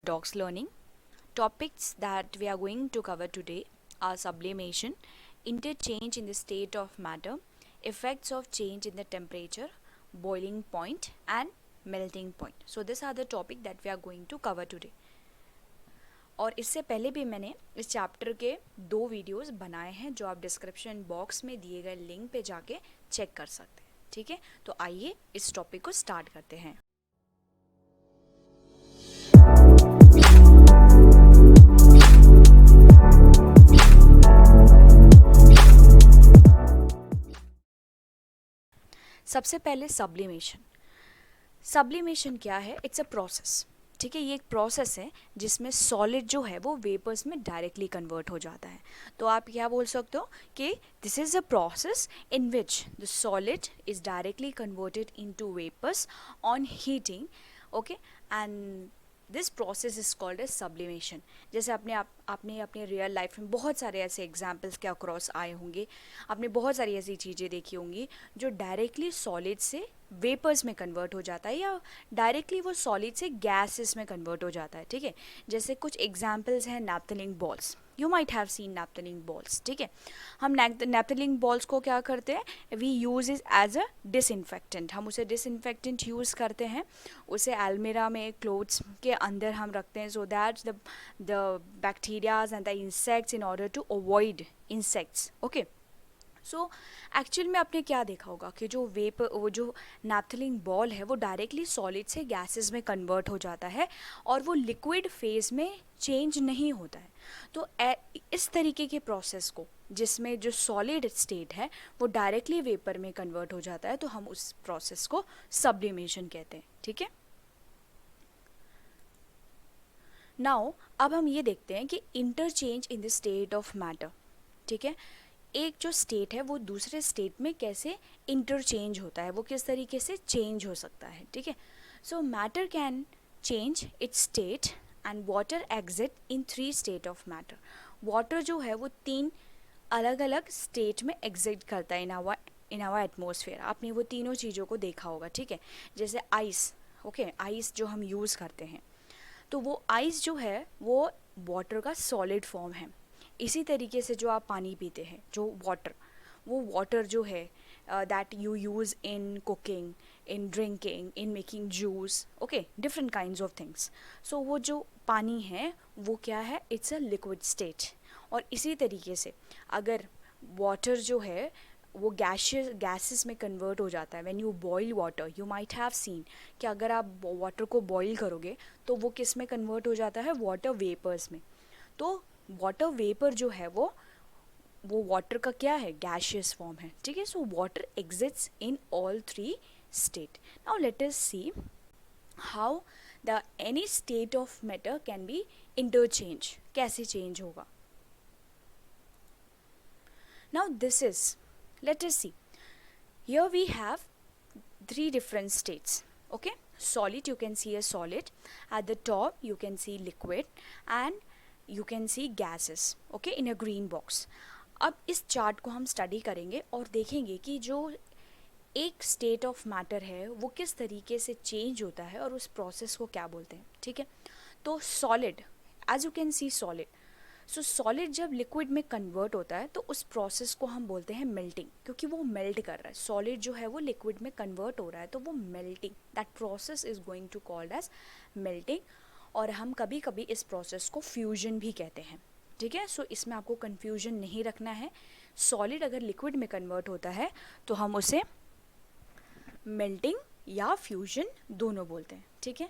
Talks Learning. Topics that we are going to cover today are sublimation, interchange in the state of matter, effects of change in the temperature, boiling point, and melting point. So these are the topic that we are going to cover today. और इससे पहले भी मैंने इस chapter के 2 videos बनाए हैं जो आप डिस्क्रिप्शन बॉक्स में दिए गए लिंक पे जाके चेक कर सकते हैं. ठीक है, तो आइए इस टॉपिक को स्टार्ट करते हैं. सबसे पहले सब्लिमेशन क्या है? It's a process. ठीक है, ये एक प्रोसेस है जिसमें सॉलिड जो है वो वेपर्स में डायरेक्टली कन्वर्ट हो जाता है. तो आप क्या बोल सकते हो कि this is a process in which the solid is directly converted into vapours on heating. Okay, and this process is called as sublimation. जैसे आपने अपने रियल लाइफ में बहुत सारे ऐसे एग्जाम्पल्स के अक्रॉस आए होंगे. आपने बहुत सारी ऐसी चीज़ें देखी होंगी जो डायरेक्टली सॉलिड से वेपर्स में कन्वर्ट हो जाता है या डायरेक्टली वो सॉलिड से गैसेस में कन्वर्ट हो जाता है. ठीक है, जैसे कुछ एग्जाम्पल्स हैं naphthalene balls. You might have seen naphthalene balls. ठीक है, हम नैप्थलीन बॉल्स को क्या करते हैं? We use is as a disinfectant. हम उसे डिसइंफेक्टेंट यूज़ करते हैं. उसे अलमीरा में क्लोथ्स के अंदर हम रखते हैं so that the bacterias and the insects in order to avoid insects. Okay, so actual में आपने क्या देखा होगा कि वो जो नैप्थलीन बॉल है वो डायरेक्टली सॉलिड से गैसेस में कन्वर्ट हो जाता है और वो लिक्विड फेज में चेंज नहीं होता है. तो इस तरीके के प्रोसेस को जिसमें जो सॉलिड स्टेट है वो डायरेक्टली वेपर में कन्वर्ट हो जाता है तो हम उस प्रोसेस को सब्लिमेशन कहते हैं. ठीक है, नाउ अब हम ये देखते हैं कि interchange in the state of matter. ठीक है, एक जो स्टेट है वो दूसरे स्टेट में कैसे इंटरचेंज होता है, वो किस तरीके से चेंज हो सकता है. ठीक है, सो matter can change it's state and water exit in 3 state of matter. Water जो है वो 3 अलग अलग स्टेट में एग्जिट करता है इन आवर एटमॉस्फेयर. आपने वो तीनों चीज़ों को देखा होगा. ठीक है, जैसे आइस. ओके, आइस जो हम यूज़ करते हैं तो वो आइस जो है वो वाटर का सॉलिड फॉर्म है. इसी तरीके से जो आप पानी पीते हैं, जो वो वाटर जो है that you use in cooking, in drinking, in making juice. Okay, different kinds of things. So वो जो पानी है वो क्या है? It's a liquid state. और इसी तरीके से अगर वाटर जो है वो गैसेस में कन्वर्ट हो जाता है. When you boil water, you might have scene कि अगर आप वाटर को बॉईल करोगे तो वो किस में कन्वर्ट हो जाता है? वाटर वेपर्स में. तो वाटर वेपर जो है वो वाटर का क्या है? गैशियस फॉर्म है. ठीक है, so water exits in all 3 state. Now let us see how the any state of matter can be interchange. कैसे चेंज होगा? Now this is, let us see, here we have 3 different states. Okay, solid, you can see a solid. At the top you can see liquid and you can see gases. Okay, in a green box. अब इस chart को हम study करेंगे और देखेंगे कि जो एक स्टेट ऑफ मैटर है वो किस तरीके से चेंज होता है और उस प्रोसेस को क्या बोलते हैं. ठीक है, तो solid, as you can see solid. So solid जब लिक्विड में कन्वर्ट होता है तो उस प्रोसेस को हम बोलते हैं मेल्टिंग, क्योंकि वो मेल्ट कर रहा है. सॉलिड जो है वो लिक्विड में कन्वर्ट हो रहा है तो वो melting, that process is going to called as melting. और हम कभी कभी इस प्रोसेस को फ्यूजन भी कहते हैं. ठीक है, सो इसमें आपको कन्फ्यूजन नहीं रखना है. सॉलिड अगर लिक्विड में कन्वर्ट होता है तो हम उसे मेल्टिंग या फ्यूजन दोनों बोलते हैं. ठीक है,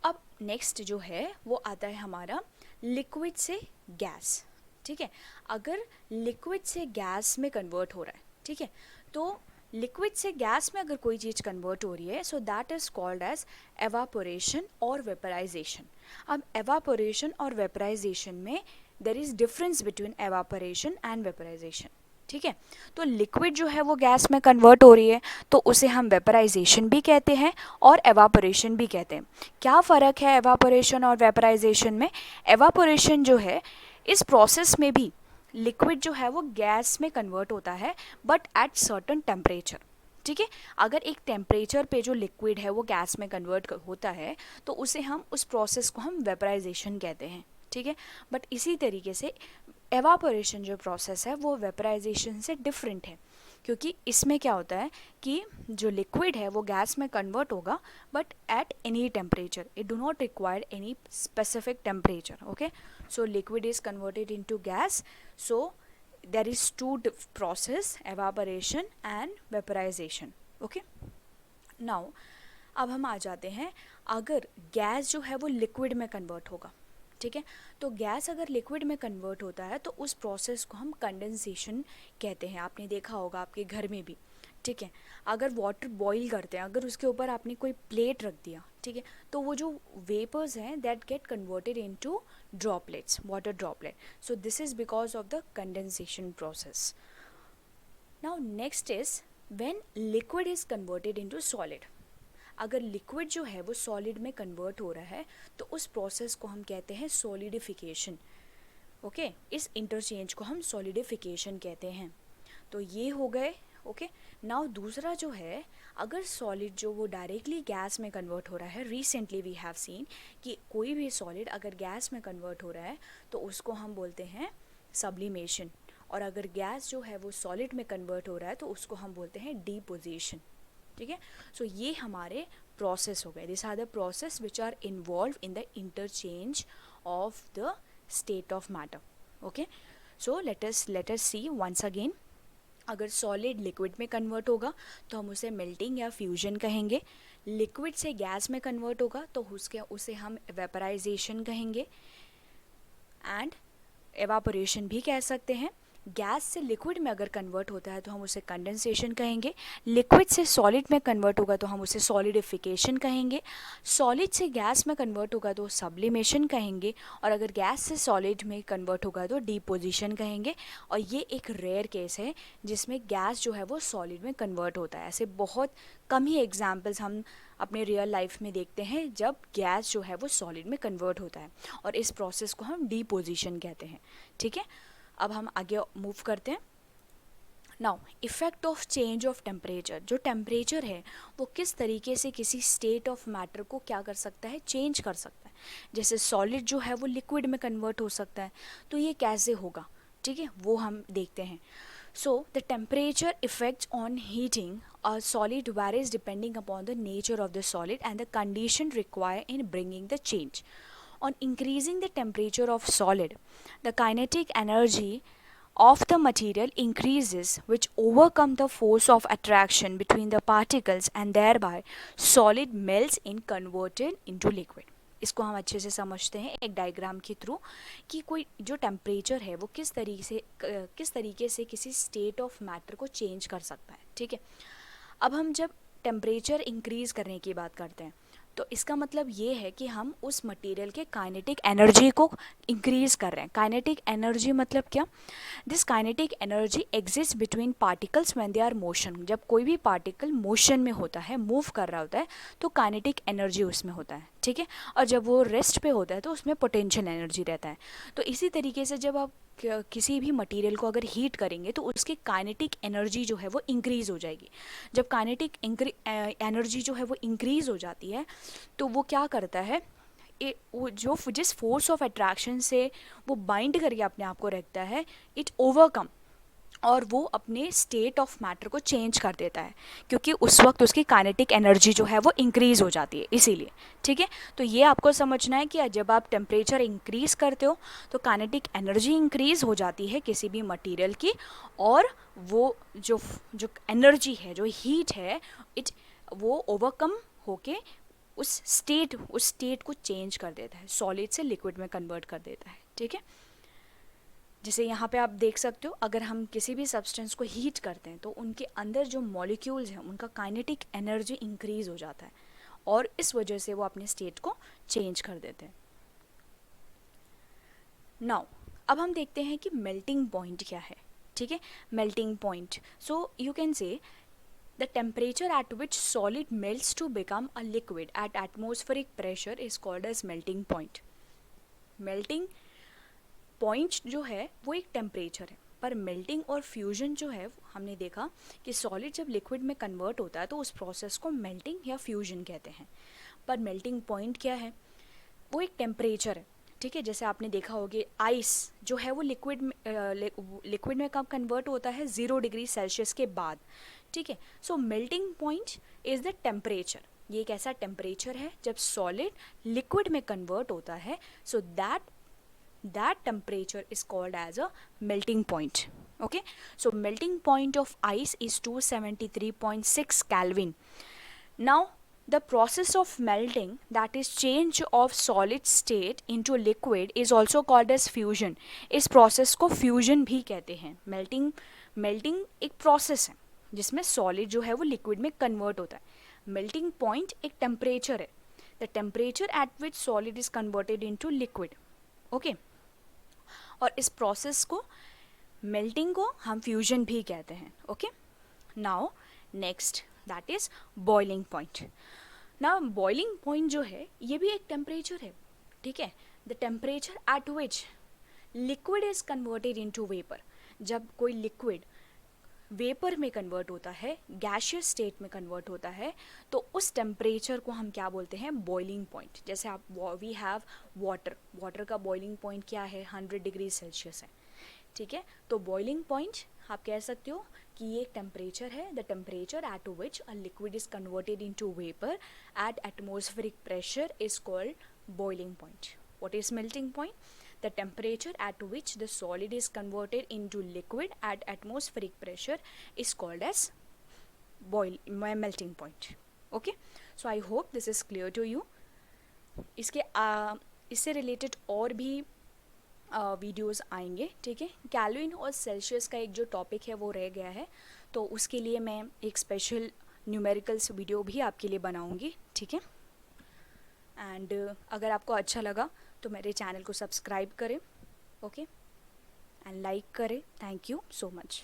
अब नेक्स्ट जो है वो आता है हमारा लिक्विड से गैस. ठीक है, अगर लिक्विड से गैस में कन्वर्ट हो रहा है, ठीक है, तो लिक्विड से गैस में अगर कोई चीज़ कन्वर्ट हो रही है so that is called as evaporation और वेपराइजेशन. अब एवापोरेशन और वेपराइजेशन में there is difference between evaporation and vaporisation. ठीक है, तो लिक्विड जो है वो गैस में कन्वर्ट हो रही है तो उसे हम वेपराइजेशन भी कहते हैं और एवापोरेशन भी कहते हैं. क्या फ़र्क है एवापोरेशन और वेपराइजेशन में? एवापोरेशन जो है इस प्रोसेस में भी लिक्विड जो है वो गैस में कन्वर्ट होता है बट एट सर्टन टेम्परेचर. ठीक है। अगर एक टेम्परेचर पे जो लिक्विड है वो गैस में कन्वर्ट होता है तो उसे हम उस प्रोसेस को हम वेपराइजेशन कहते हैं, ठीक है। बट इसी तरीके से एवापोरेशन जो प्रोसेस है वो वेपराइजेशन से डिफरेंट है, क्योंकि इसमें क्या होता है कि जो लिक्विड है वो गैस में कन्वर्ट होगा but at any temperature, it do not require any specific temperature, okay. So liquid is converted into gas, so there is two process, evaporation and vaporization, okay। now अब हम आ जाते हैं, अगर gas जो है वो लिक्विड में कन्वर्ट होगा, ठीक है। तो गैस अगर लिक्विड में कन्वर्ट होता है तो उस प्रोसेस को हम कंडेंसेशन कहते हैं। आपने देखा होगा आपके घर में भी, ठीक है। अगर वाटर बॉईल करते हैं, अगर उसके ऊपर आपने कोई प्लेट रख दिया, ठीक है, तो वो जो वेपर्स हैं that get converted into droplets, water droplet. So this is because of the condensation process. Now next is when liquid is converted into solid. अगर लिक्विड जो है वो सॉलिड में कन्वर्ट हो रहा है तो उस प्रोसेस को हम कहते हैं सॉलिडिफिकेशन, ओके। इस इंटरचेंज को हम सॉलिडिफिकेशन कहते हैं। तो ये हो गए, ओके। नाउ दूसरा जो है, अगर सॉलिड जो वो डायरेक्टली गैस में कन्वर्ट हो रहा है, रिसेंटली वी हैव सीन कि कोई भी सॉलिड अगर गैस में कन्वर्ट हो रहा है तो उसको हम बोलते हैं सब्लिमेशन, और अगर गैस जो है वो सॉलिड में कन्वर्ट हो रहा है तो उसको हम बोलते हैं डीपोजिशन, ठीक है। सो ये हमारे प्रोसेस हो गए। This are the process which are involve in the interchange of the state of matter, okay. So let us see once again. अगर सॉलिड लिक्विड में कन्वर्ट होगा तो हम उसे मेल्टिंग या फ्यूजन कहेंगे। लिक्विड से गैस में कन्वर्ट होगा तो उसे हम वेपराइजेशन कहेंगे एंड एवापोरेशन भी कह सकते हैं। गैस से लिक्विड में अगर कन्वर्ट होता है तो हम उसे कंडेंसेशन कहेंगे। लिक्विड से सॉलिड में कन्वर्ट होगा तो हम उसे सॉलिडिफिकेशन कहेंगे। सॉलिड से गैस में कन्वर्ट होगा तो सब्लिमेशन कहेंगे, और अगर गैस से सॉलिड में कन्वर्ट होगा तो डीपोजिशन कहेंगे। और ये एक रेयर केस है जिसमें गैस जो है वो सॉलिड में कन्वर्ट होता है। ऐसे बहुत कम ही एग्जाम्पल्स हम अपने रियल लाइफ में देखते हैं जब गैस जो है वो सॉलिड में कन्वर्ट होता है, और इस प्रोसेस को हम डीपोजिशन कहते हैं, ठीक है। अब हम आगे मूव करते हैं। Now effect of change of temperature. जो टेम्परेचर है वो किस तरीके से किसी स्टेट ऑफ मैटर को क्या कर सकता है, चेंज कर सकता है। जैसे सॉलिड जो है वो लिक्विड में कन्वर्ट हो सकता है, तो ये कैसे होगा, ठीक है, वो हम देखते हैं। So the temperature effects on heating a solid varies depending upon the nature of the solid and the condition required in bringing the change. On increasing the temperature of solid, the kinetic energy of the material increases, which overcome the force of attraction between the particles, and thereby solid melts in converted into liquid. इसको हम अच्छे से समझते हैं एक diagram के through कि कोई जो टेम्परेचर है वो किस तरीके से किसी स्टेट ऑफ मैटर को चेंज कर सकता है, ठीक है। अब हम जब टेम्परेचर इंक्रीज़ करने की बात करते हैं तो इसका मतलब ये है कि हम उस मटेरियल के काइनेटिक एनर्जी को इंक्रीज़ कर रहे हैं। काइनेटिक एनर्जी मतलब क्या? This kinetic energy exist between particles when they R motion. जब कोई भी पार्टिकल मोशन में होता है, मूव कर रहा होता है, तो काइनेटिक एनर्जी उसमें होता है, ठीक है। और जब वो रेस्ट पे होता है तो उसमें पोटेंशियल एनर्जी रहता है। तो इसी तरीके से जब आप किसी भी मटेरियल को अगर हीट करेंगे तो उसकी काइनेटिक एनर्जी जो है वो इंक्रीज़ हो जाएगी। जब काइनेटिक एनर्जी जो है वो इंक्रीज़ हो जाती है तो वो क्या करता है, वो जो जिस फोर्स ऑफ अट्रैक्शन से वो बाइंड करके अपने आप को रखता है, इट ओवरकम, और वो अपने स्टेट ऑफ मैटर को चेंज कर देता है, क्योंकि उस वक्त उसकी काइनेटिक एनर्जी जो है वो इंक्रीज़ हो जाती है, इसीलिए, ठीक है। तो ये आपको समझना है कि जब आप टेम्परेचर इंक्रीज़ करते हो तो काइनेटिक एनर्जी इंक्रीज़ हो जाती है किसी भी मटेरियल की, और वो जो एनर्जी है, जो हीट है, वो ओवरकम होके उस स्टेट को चेंज कर देता है, सॉलिड से लिक्विड में कन्वर्ट कर देता है, ठीक है। जैसे यहाँ पे आप देख सकते हो, अगर हम किसी भी सब्सटेंस को हीट करते हैं तो उनके अंदर जो मॉलिक्यूल्स हैं उनका काइनेटिक एनर्जी इंक्रीज हो जाता है, और इस वजह से वो अपने स्टेट को चेंज कर देते हैं। नाउ अब हम देखते हैं कि मेल्टिंग पॉइंट क्या है, ठीक है। Melting point, so you can say the temperature at which solid melts to become a liquid at atmospheric pressure is called as melting point. Melting point जो है वो एक टेम्परेचर है, पर मेल्टिंग और फ्यूजन जो है हमने देखा कि सॉलिड जब लिक्विड में कन्वर्ट होता है तो उस प्रोसेस को मेल्टिंग या फ्यूजन कहते हैं। पर मेल्टिंग पॉइंट क्या है, वो एक टेम्परेचर है, ठीक है। जैसे आपने देखा होगा आइस जो है वो लिक्विड में कब कन्वर्ट होता है, 0 डिग्री सेल्सियस के बाद, ठीक है। So melting point is the temperature, ये एक ऐसा टेम्परेचर है जब सॉलिड लिक्विड में कन्वर्ट होता है, सो that temperature is called as a melting point. Okay, so melting point of ice is 273.6 Kelvin. Now the process of melting, that is change of solid state into liquid, is also called as fusion. इस process को fusion भी कहते हैं। melting एक process है जिसमें solid जो है वो liquid में convert होता है। melting point एक temperature है, the temperature at which solid is converted into liquid. okay, और इस प्रोसेस को मेल्टिंग को हम फ्यूजन भी कहते हैं। Okay, now next that is boiling point. Now boiling point जो है ये भी एक टेम्परेचर है, ठीक है। The temperature at which liquid is converted into vapour, जब कोई लिक्विड वेपर में कन्वर्ट होता है, गैशियस स्टेट में कन्वर्ट होता है, तो उस टेम्परेचर को हम क्या बोलते हैं, बॉइलिंग पॉइंट। जैसे आप वी हैव वाटर का बॉइलिंग पॉइंट क्या है, 100 डिग्री सेल्सियस है, ठीक है। तो बॉइलिंग पॉइंट आप कह सकते हो कि ये एक टेम्परेचर है, the temperature at which a liquid is converted into vapour at atmospheric pressure is called boiling point. What is melting point? The temperature at which the solid is converted into liquid at atmospheric pressure is called as melting point. Okay, so I hope this is clear to you. इससे related और भी videos आएंगे, ठीक है। Kelvin और Celsius का एक जो टॉपिक है वो रह गया है, तो उसके लिए मैं एक स्पेशल न्यूमेरिकल्स वीडियो भी आपके लिए बनाऊंगी, ठीक है। एंड अगर आपको अच्छा लगा तो मेरे चैनल को सब्सक्राइब करें, ओके, एंड लाइक करें। Thank you so much.